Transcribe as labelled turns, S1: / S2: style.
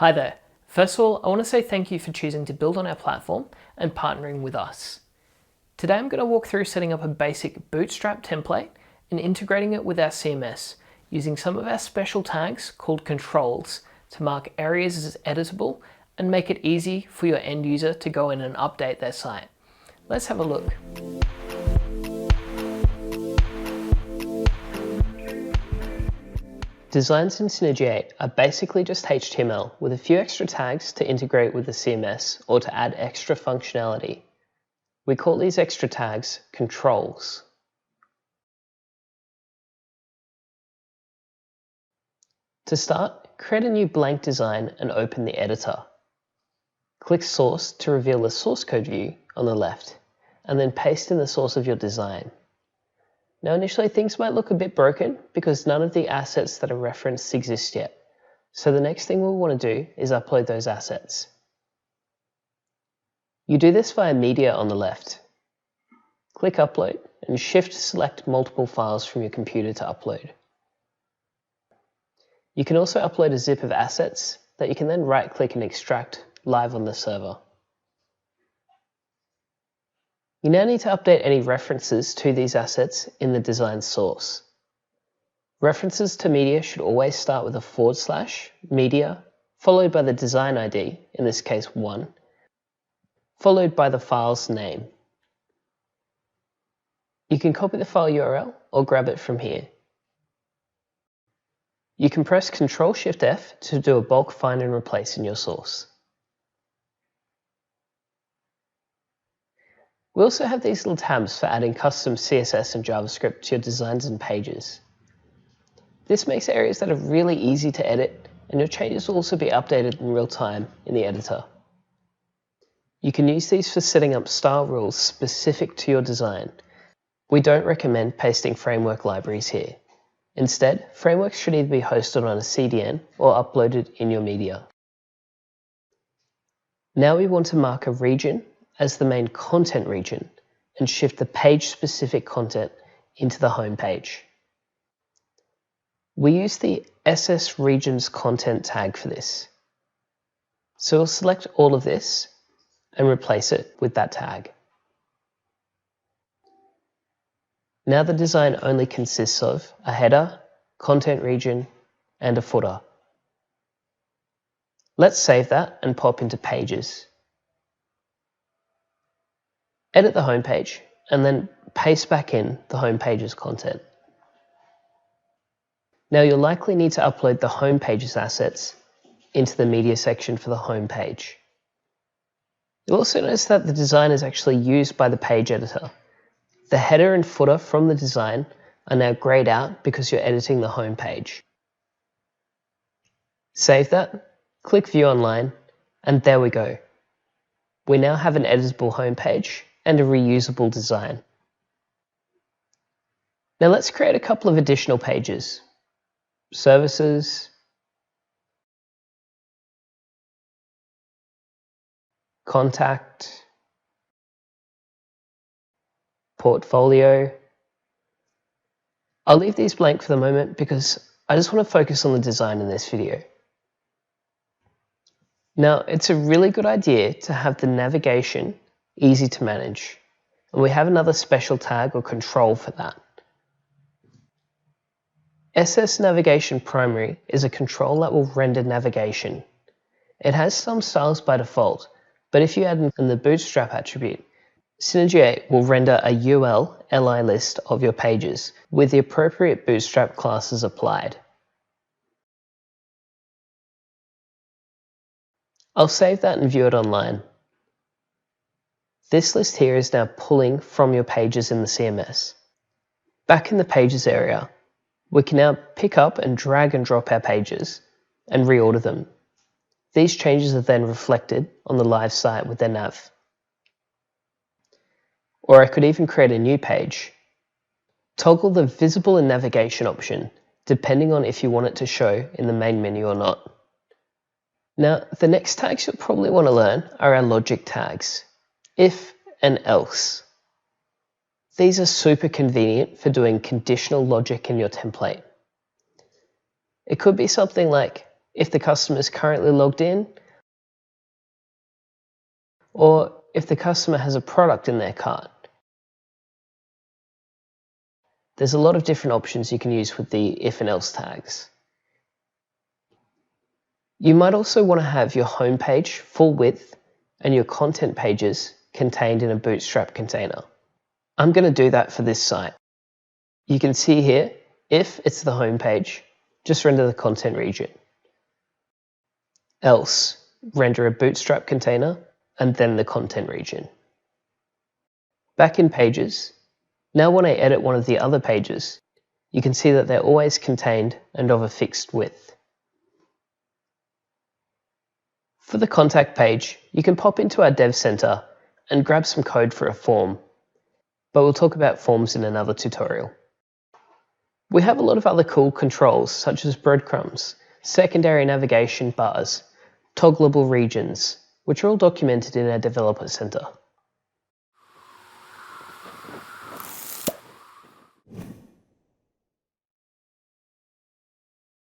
S1: Hi there. First of all, I want to say thank you for choosing to build on our platform and partnering with us. Today I'm going to walk through setting up a basic Bootstrap template and integrating it with our CMS using some of our special tags called controls to mark areas as editable and make it easy for your end user to go in and update their site. Let's have a look. Designs in Synergy 8 are basically just HTML with a few extra tags to integrate with the CMS or to add extra functionality. We call these extra tags controls. To start, create a new blank design and open the editor. Click Source to reveal the source code view on the left, and then paste in the source of your design. Now initially things might look a bit broken because none of the assets that are referenced exist yet. So the next thing we'll want to do is upload those assets. You do this via Media on the left. Click Upload and Shift select multiple files from your computer to upload. You can also upload a zip of assets that you can then right-click and extract live on the server. You now need to update any references to these assets in the design source. References to media should always start with a / media, followed by the design ID, in this case 1, followed by the file's name. You can copy the file URL or grab it from here. You can press Ctrl-Shift-F to do a bulk find and replace in your source. We also have these little tabs for adding custom CSS and JavaScript to your designs and pages. This makes areas that are really easy to edit, and your changes will also be updated in real time in the editor. You can use these for setting up style rules specific to your design. We don't recommend pasting framework libraries here. Instead, frameworks should either be hosted on a CDN or uploaded in your media. Now we want to mark a region as the main content region and shift the page-specific content into the home page. We use the SS regions content tag for this. So we'll select all of this and replace it with that tag. Now the design only consists of a header, content region, and a footer. Let's save that and pop into Pages. Edit the home page and then paste back in the home page's content. Now you'll likely need to upload the home page's assets into the media section for the home page. You'll also notice that the design is actually used by the page editor. The header and footer from the design are now grayed out because you're editing the home page. Save that, click View Online, and there we go. We now have an editable home page and a reusable design. Now let's create a couple of additional pages. Services, Contact, Portfolio. I'll leave these blank for the moment because I just want to focus on the design in this video. Now it's a really good idea to have the navigation easy to manage, and we have another special tag or control for that. SS Navigation Primary is a control that will render navigation. It has some styles by default, but if you add in the Bootstrap attribute, Synergy 8 will render a UL/LI list of your pages with the appropriate Bootstrap classes applied. I'll save that and view it online. This list here is now pulling from your pages in the CMS. Back in the Pages area, we can now pick up and drag and drop our pages and reorder them. These changes are then reflected on the live site with their nav. Or I could even create a new page. Toggle the Visible in Navigation option, depending on if you want it to show in the main menu or not. Now, the next tags you'll probably want to learn are our logic tags. If and else. These are super convenient for doing conditional logic in your template. It could be something like, if the customer is currently logged in, or if the customer has a product in their cart. There's a lot of different options you can use with the if and else tags. You might also want to have your home page full width and your content pages contained in a Bootstrap container. I'm going to do that for this site. You can see here, if it's the home page, just render the content region. Else, render a Bootstrap container and then the content region. Back in Pages, now when I edit one of the other pages, you can see that they're always contained and of a fixed width. For the contact page, you can pop into our Dev Center and grab some code for a form, but we'll talk about forms in another tutorial. We have a lot of other cool controls such as breadcrumbs, secondary navigation bars, toggleable regions, which are all documented in our Developer Center.